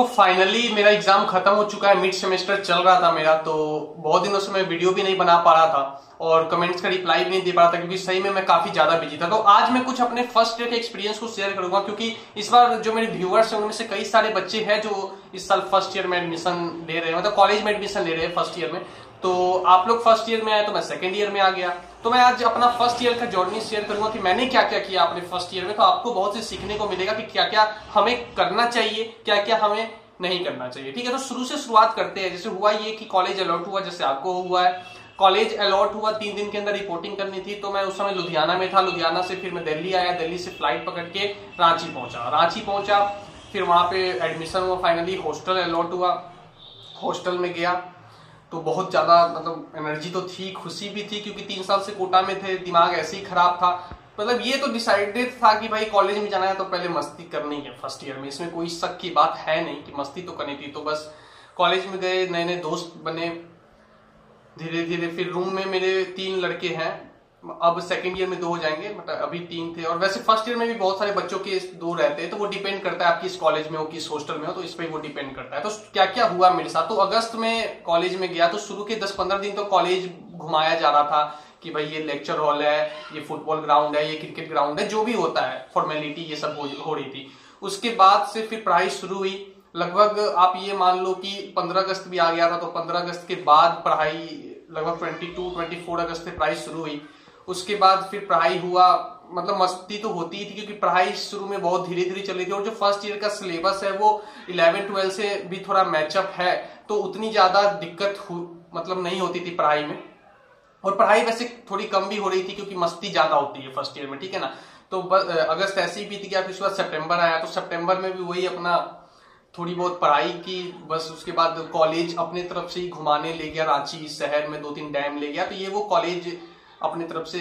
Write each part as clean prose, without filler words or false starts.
Finally मेरा exam खत्म हो चुका है। मिड सेमेस्टर चल रहा था मेरा, तो बहुत दिनों से मैं वीडियो भी नहीं बना पा रहा था और कमेंट्स का रिप्लाई भी नहीं दे पा रहा था क्योंकि सही में मैं काफी ज्यादा बिजी था। तो आज मैं कुछ अपने फर्स्ट ईयर के एक्सपीरियंस को शेयर करूंगा क्योंकि इस बार जो मेरे व्यूअर्स हैं उनमें से कई सारे बच्चे हैं जो इस साल फर्स्ट ईयर में एडमिशन ले रहे हैं, मतलब कॉलेज में एडमिशन ले रहे हैं फर्स्ट ईयर में। तो आप लोग फर्स्ट ईयर में आए तो मैं सेकेंड ईयर में आ गया। तो मैं आज अपना फर्स्ट ईयर का जर्नी शेयर करूंगा कि मैंने क्या क्या किया अपने फर्स्ट ईयर में। तो आपको बहुत से सीखने को मिलेगा कि क्या क्या हमें करना चाहिए, क्या क्या हमें नहीं करना चाहिए। ठीक है, तो शुरू से शुरुआत करते हैं। जैसे हुआ ये कि कॉलेज अलॉट हुआ, जैसे आपको हुआ है। कॉलेज अलॉट हुआ, 3 दिन के अंदर रिपोर्टिंग करनी थी। तो मैं उस समय लुधियाना में था। लुधियाना से फिर मैं दिल्ली आया, दिल्ली से फ्लाइट पकड़ के रांची पहुंचा। फिर वहां पे एडमिशन हुआ, फाइनली हॉस्टल अलॉट हुआ। हॉस्टल में गया तो बहुत ज्यादा मतलब एनर्जी तो थी, खुशी भी थी क्योंकि 3 साल से कोटा में थे, दिमाग ऐसे ही खराब था। मतलब ये तो डिसाइडेड था कि भाई कॉलेज में जाना है तो पहले मस्ती करनी है फर्स्ट ईयर में, इसमें कोई शक की बात है नहीं कि मस्ती तो करनी थी। तो बस कॉलेज में गए, नए नए दोस्त बने धीरे धीरे। फिर रूम में मेरे 3 लड़के हैं, अब सेकंड ईयर में 2 हो जाएंगे, मतलब अभी 3 थे। और वैसे फर्स्ट ईयर में भी बहुत सारे बच्चों के 2 रहते हैं, तो वो डिपेंड करता है आप किस कॉलेज में हो, किस हॉस्टल में हो, तो इस पर वो डिपेंड करता है। तो क्या क्या हुआ मेरे साथ, तो अगस्त में कॉलेज में गया। तो शुरू के 10-15 दिन तो कॉलेज घुमाया जा रहा था कि भाई ये लेक्चर हॉल है, ये फुटबॉल ग्राउंड है, ये क्रिकेट ग्राउंड है, जो भी होता है फॉर्मेलिटी ये सब हो रही थी। उसके बाद से फिर पढ़ाई शुरू हुई। लगभग आप ये मान लो कि 15 अगस्त भी आ गया था, तो 15 अगस्त के बाद पढ़ाई लगभग 22-24 अगस्त से पढ़ाई शुरू हुई। उसके बाद फिर पढ़ाई हुआ, मतलब मस्ती तो होती ही थी क्योंकि पढ़ाई शुरू में बहुत धीरे धीरे चल रही थी। और जो फर्स्ट ईयर का सिलेबस है वो 11-12 से भी थोड़ा मैचअप है, तो उतनी ज्यादा दिक्कत मतलब नहीं होती थी पढ़ाई में। और पढ़ाई वैसे थोड़ी कम भी हो रही थी क्योंकि मस्ती ज्यादा होती है फर्स्ट ईयर में, ठीक है ना। तो अगस्त ऐसे ही बीत गया। फिर उसके बाद सितंबर आया, तो सितंबर में भी वही अपना थोड़ी बहुत पढ़ाई की बस। उसके बाद कॉलेज अपने तरफ से ही घुमाने ले गया, रांची शहर में 2-3 डैम ले गया। तो ये वो कॉलेज अपनी तरफ से,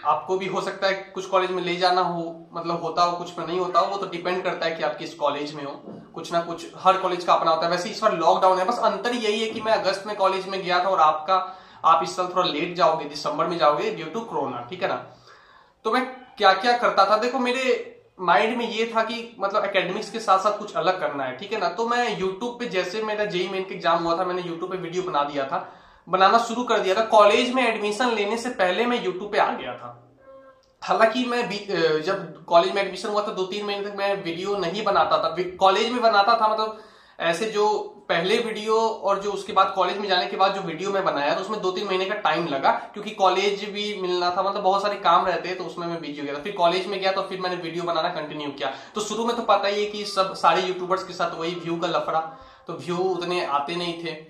आपको भी हो सकता है कुछ कॉलेज में ले जाना हो, मतलब होता हो, कुछ में नहीं होता हो, वो तो डिपेंड करता है कि आप किस कॉलेज में हो। कुछ ना कुछ हर कॉलेज का अपना होता है। वैसे इस बार लॉकडाउन है, बस अंतर यही है कि मैं अगस्त में कॉलेज में गया था और आप इस साल थोड़ा लेट जाओगे, दिसंबर में जाओगे ड्यू टू कोरोना, ठीक है ना। तो मैं क्या क्या करता था, देखो मेरे माइंड में ये था कि मतलब एकेडमिक्स के साथ साथ कुछ अलग करना है, ठीक है ना। तो मैं यूट्यूब पे, जैसे मेरा जेईई मेन का एग्जाम हुआ था, मैंने यूट्यूब पे वीडियो बनाना शुरू कर दिया था। कॉलेज में एडमिशन लेने से पहले मैं यूट्यूब पे आ गया था। हालांकि मैं जब कॉलेज में एडमिशन हुआ था 2-3 महीने तक मैं वीडियो नहीं बनाता था। कॉलेज में बनाता था, मतलब ऐसे जो पहले वीडियो और जो उसके बाद कॉलेज में जाने के बाद जो वीडियो मैं बनाया, तो उसमें 2-3 महीने का टाइम लगा क्योंकि कॉलेज भी मिलना था, मतलब बहुत सारे काम रहते हैं, तो उसमें मैं बिजी हो गया था। फिर कॉलेज में गया तो फिर मैंने वीडियो बनाना कंटिन्यू किया। तो शुरू में तो पता ही है कि सब सारे यूट्यूबर्स के साथ वही व्यू का लफड़ा, तो व्यू उतने आते नहीं थे।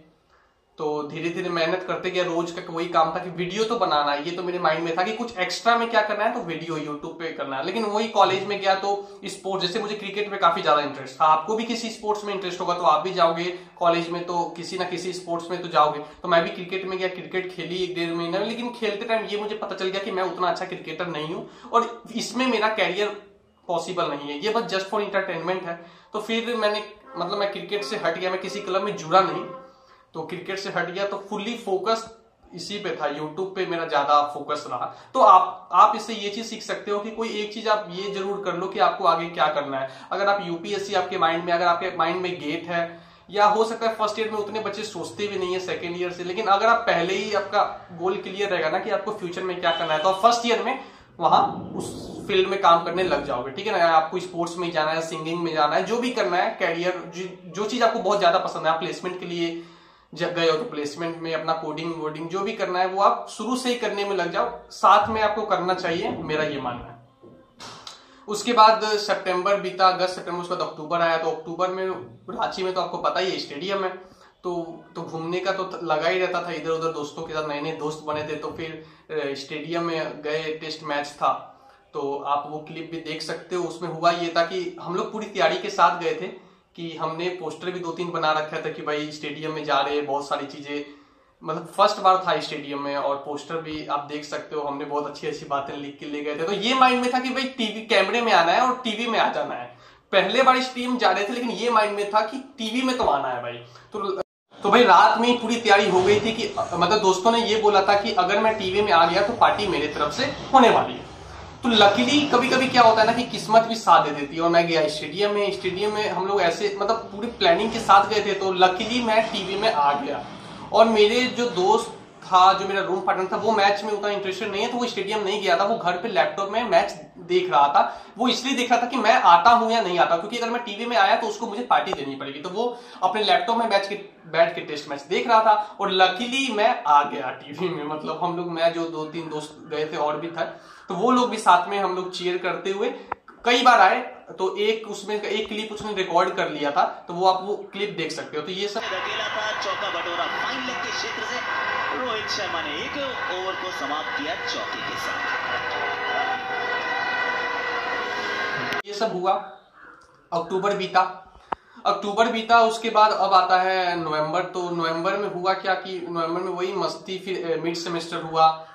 तो धीरे धीरे मेहनत करते गया, रोज का वही काम था कि वीडियो तो बनाना है। ये तो मेरे माइंड में था कि कुछ एक्स्ट्रा में क्या करना है, तो वीडियो यूट्यूब पे करना है। लेकिन वही कॉलेज में गया तो स्पोर्ट्स, जैसे मुझे क्रिकेट में काफी ज्यादा इंटरेस्ट था, आपको भी किसी स्पोर्ट्स में इंटरेस्ट होगा तो आप भी जाओगे कॉलेज में, तो किसी ना किसी स्पोर्ट्स में तो जाओगे। तो मैं भी क्रिकेट में गया, क्रिकेट खेली 1-1.5 महीना, लेकिन खेलते टाइम ये मुझे पता चल गया कि मैं उतना अच्छा क्रिकेटर नहीं हूं और इसमें मेरा कैरियर पॉसिबल नहीं है, ये बस जस्ट फॉर इंटरटेनमेंट है। तो फिर मैं क्रिकेट से हट गया, मैं किसी क्लब में जुड़ा नहीं, तो क्रिकेट से हट गया। तो फुल्ली फोकस इसी पे था, यूट्यूब पे मेरा ज्यादा फोकस रहा। तो आप इससे ये चीज सीख सकते हो कि कोई एक चीज आप ये जरूर कर लो कि आपको आगे क्या करना है। अगर आप यूपीएससी आपके माइंड में, अगर आपके माइंड में गेट है, या हो सकता है फर्स्ट ईयर में उतने बच्चे सोचते भी नहीं है सेकेंड ईयर से, लेकिन अगर आप पहले ही आपका गोल क्लियर रहेगा ना कि आपको फ्यूचर में क्या करना है, तो आप फर्स्ट ईयर में वहां उस फील्ड में काम करने लग जाओगे, ठीक है ना। आपको स्पोर्ट्स में जाना है, सिंगिंग में जाना है, जो भी करना है कैरियर, जो चीज आपको बहुत ज्यादा पसंद है, आप प्लेसमेंट के लिए जब गए हो तो प्लेसमेंट में अपना कोडिंग वोडिंग जो भी करना है वो आप शुरू से ही करने में लग जाओ, साथ में आपको करना चाहिए, मेरा ये मानना है। उसके बाद सितंबर बीता, अगस्त सितंबर, उसके बाद अक्टूबर आया। तो अक्टूबर में रांची में तो आपको पता ही है स्टेडियम है, तो घूमने का तो लगा ही रहता था, इधर उधर दोस्तों के साथ नए नए दोस्त बने थे। तो फिर स्टेडियम में गए, टेस्ट मैच था, तो आप वो क्लिप भी देख सकते हो। उसमें हुआ ये था कि हम लोग पूरी तैयारी के साथ गए थे कि हमने पोस्टर भी 2-3 बना रखा था कि भाई स्टेडियम में जा रहे हैं, बहुत सारी चीजें, मतलब फर्स्ट बार था स्टेडियम में, और पोस्टर भी आप देख सकते हो, हमने बहुत अच्छी अच्छी बातें लिख के ले गए थे। तो ये माइंड में था कि भाई टीवी कैमरे में आना है और टीवी में आ जाना है। पहले बार स्टेडियम जा रहे थे, लेकिन ये माइंड में था कि टीवी में तो आना है भाई। तो भाई रात में ही पूरी तैयारी हो गई थी कि मतलब दोस्तों ने ये बोला था कि अगर मैं टीवी में आ गया तो पार्टी मेरे तरफ से होने वाली है। तो लकीली कभी कभी क्या होता है ना कि किस्मत भी साथ दे देती है, और मैं गया स्टेडियम में हम लोग ऐसे मतलब पूरी प्लानिंग के साथ गए थे, तो लकीली मैं टीवी में आ गया। और मेरे जो दोस्त था, जो मेरा रूम पार्टनर था, वो मैच में उतना इंटरेस्टेड नहीं है, तो वो स्टेडियम नहीं गया था, वो घर पे लैपटॉप में मैच देख रहा था। वो इसलिए देख रहा था कि मैं आता हूं या नहीं आता, क्योंकि अगर मैं टीवी में आया तो उसको मुझे पार्टी देनी पड़ेगी, तो वो अपने लैपटॉप में बैठ के टेस्ट मैच देख रहा था। और लकीली मैं आ गया टीवी में, मतलब हम लोग, मैं जो 2-3 दोस्त गए थे और भी था, तो वो लोग भी साथ में हम लोग चीयर करते हुए कई बार आए। तो एक क्लिप उसने रिकॉर्ड कर लिया था, तो वो आप वो क्लिप देख सकते हो। तो ये सब अकेला था, चौका बटोरा फाइन लेग के क्षेत्र से, रोहित शर्मा ने एक ओवर को समाप्त किया चौके के साथ। ये सब हुआ, अक्टूबर बीता, उसके बाद अब आता है नवंबर। तो नवंबर में हुआ क्या कि नवंबर में वही मस्ती, फिर मिड सेमेस्टर हुआ।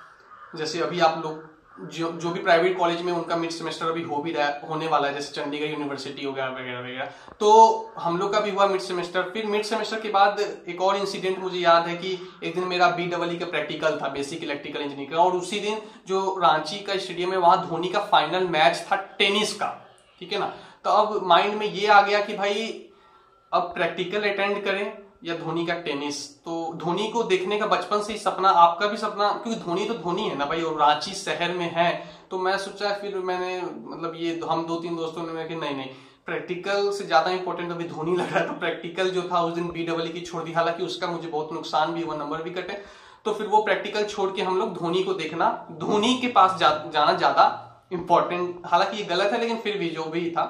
जैसे अभी आप लोग जो भी प्राइवेट कॉलेज में उनका मिड सेमेस्टर अभी होने वाला है, जैसे चंडीगढ़ यूनिवर्सिटी हो गया वगैरह वगैरह, तो हम लोग का भी हुआ मिड सेमेस्टर। फिर मिड सेमेस्टर के बाद एक और इंसिडेंट मुझे याद है कि एक दिन मेरा BEE का प्रैक्टिकल था, बेसिक इलेक्ट्रिकल इंजीनियरिंग का, और उसी दिन जो रांची का स्टेडियम है वहां धोनी का फाइनल मैच था टेनिस का, ठीक है ना। तो अब माइंड में ये आ गया कि भाई अब प्रैक्टिकल अटेंड करें या धोनी का टेनिस। तो धोनी को देखने का बचपन से ही सपना, आपका भी सपना, क्योंकि धोनी तो धोनी है ना भाई, और रांची शहर में है। तो मैं सोचा, फिर मैंने मतलब ये हम 2-3 दोस्तों ने कि नहीं प्रैक्टिकल से ज्यादा इंपॉर्टेंट अभी धोनी लग रहा है। तो प्रैक्टिकल जो था उस दिन BEE की छोड़ दी, हालांकि उसका मुझे बहुत नुकसान भी हुआ, नंबर भी कटे। तो फिर वो प्रैक्टिकल छोड़ के हम लोग धोनी को देखना, धोनी के पास जाना ज्यादा इंपॉर्टेंट, हालांकि ये गलत है लेकिन फिर भी जो भी था,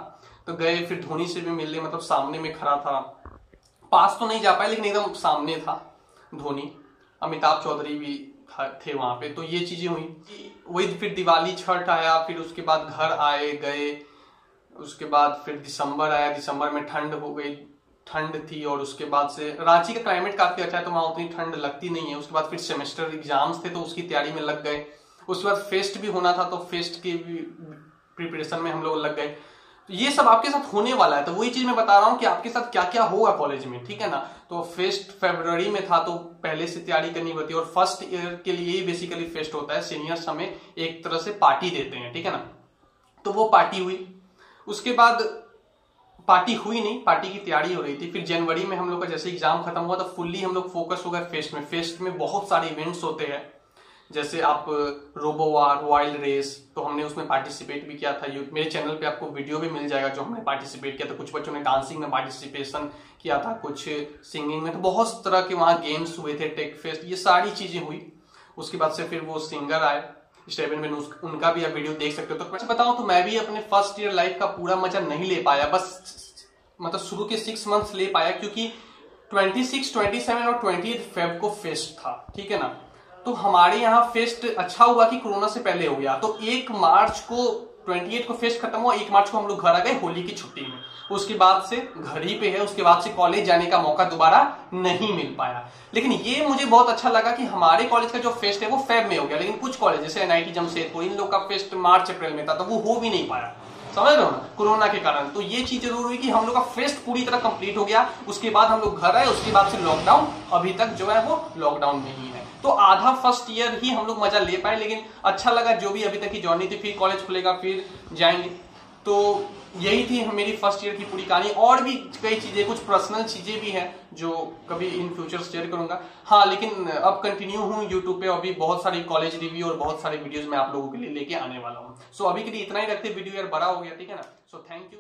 तो गए। फिर धोनी से भी मिलने, मतलब सामने में खड़ा था, पास तो नहीं जा पाए लेकिन एकदम सामने था धोनी। अमिताभ चौधरी भी थे वहां पे। तो ये चीजें हुई। वही फिर दिवाली छठ आया, फिर उसके बाद घर आए गए। उसके बाद फिर दिसंबर आया, दिसंबर में ठंड हो गई, ठंड थी। और उसके बाद से रांची का क्लाइमेट काफी अच्छा है, तो वहां उतनी ठंड लगती नहीं है। उसके बाद फिर सेमेस्टर एग्जाम्स थे, तो उसकी तैयारी में लग गए। उसके बाद फेस्ट भी होना था, तो फेस्ट की भी प्रिपरेशन में हम लोग लग गए। तो ये सब आपके साथ होने वाला है। तो वही चीज मैं बता रहा हूँ कि आपके साथ क्या क्या होगा कॉलेज में, ठीक है ना। तो फेस्ट फरवरी में था, तो पहले से तैयारी करनी होती है। और फर्स्ट ईयर के लिए ही बेसिकली फेस्ट होता है, सीनियर्स हमें एक तरह से पार्टी देते हैं, ठीक है ना। तो वो पार्टी हुई, उसके बाद पार्टी हुई नहीं, पार्टी की तैयारी हो रही थी। फिर जनवरी में हम लोग का जैसे एग्जाम खत्म हुआ, तो फुल्ली हम लोग फोकस हो गए फेस्ट में। फेस्ट में बहुत सारे इवेंट्स होते हैं, जैसे आप रोबोवार, वाइल्ड रेस, तो हमने उसमें पार्टिसिपेट भी किया था। मेरे चैनल पे आपको वीडियो भी मिल जाएगा जो हमने पार्टिसिपेट किया था। कुछ बच्चों ने डांसिंग में पार्टिसिपेशन किया था, कुछ सिंगिंग में, तो बहुत तरह के वहां गेम्स हुए थे, टेक फेस्ट, ये सारी चीजें हुई। उसके बाद से फिर वो सिंगर आए स्टेबन में, उनका भी आप वीडियो देख सकते हो। तो मैं बताऊं तो मैं भी अपने फर्स्ट ईयर लाइफ का पूरा मजा नहीं ले पाया, बस मतलब शुरू के 6 मंथ्स ले पाया, क्योंकि 26, 27 और 28 फेब को फेस्ट था, ठीक है ना। तो हमारे यहाँ फेस्ट अच्छा हुआ कि कोरोना से पहले हो गया। तो 1 मार्च को 28 को फेस्ट खत्म हुआ, 1 मार्च को हम लोग घर आ गए होली की छुट्टी में। उसके बाद से घर ही पे है, उसके बाद से कॉलेज जाने का मौका दोबारा नहीं मिल पाया। लेकिन ये मुझे बहुत अच्छा लगा कि हमारे कॉलेज का जो फेस्ट है वो फेब में हो गया, लेकिन कुछ कॉलेज जैसे NIT जमशेदपुर, इन लोग का फेस्ट मार्च अप्रैल में था, तो वो हो भी नहीं पाया, समझ रहे हो ना, कोरोना के कारण। तो ये चीज जरूर हुई कि हम लोग का फेस्ट पूरी तरह कंप्लीट हो गया। उसके बाद हम लोग घर आए, उसके बाद से लॉकडाउन, अभी तक जो है वो लॉकडाउन में ही है। तो आधा फर्स्ट ईयर ही हम लोग मजा ले पाए, लेकिन अच्छा लगा जो भी अभी तक की जर्नी थी। फिर कॉलेज खुलेगा, फिर जाएंगे। तो यही थी मेरी फर्स्ट ईयर की पूरी कहानी। और भी कई चीजें, कुछ पर्सनल चीजें भी हैं जो कभी इन फ्यूचर शेयर करूंगा। हाँ, लेकिन अब कंटिन्यू हूँ यूट्यूब पे, अभी बहुत सारी कॉलेज रिव्यू और बहुत सारे वीडियोस मैं आप लोगों के लिए लेके आने वाला हूँ। सो अभी के लिए इतना ही रखते, वीडियो यार बड़ा हो गया, ठीक है ना। So thank you.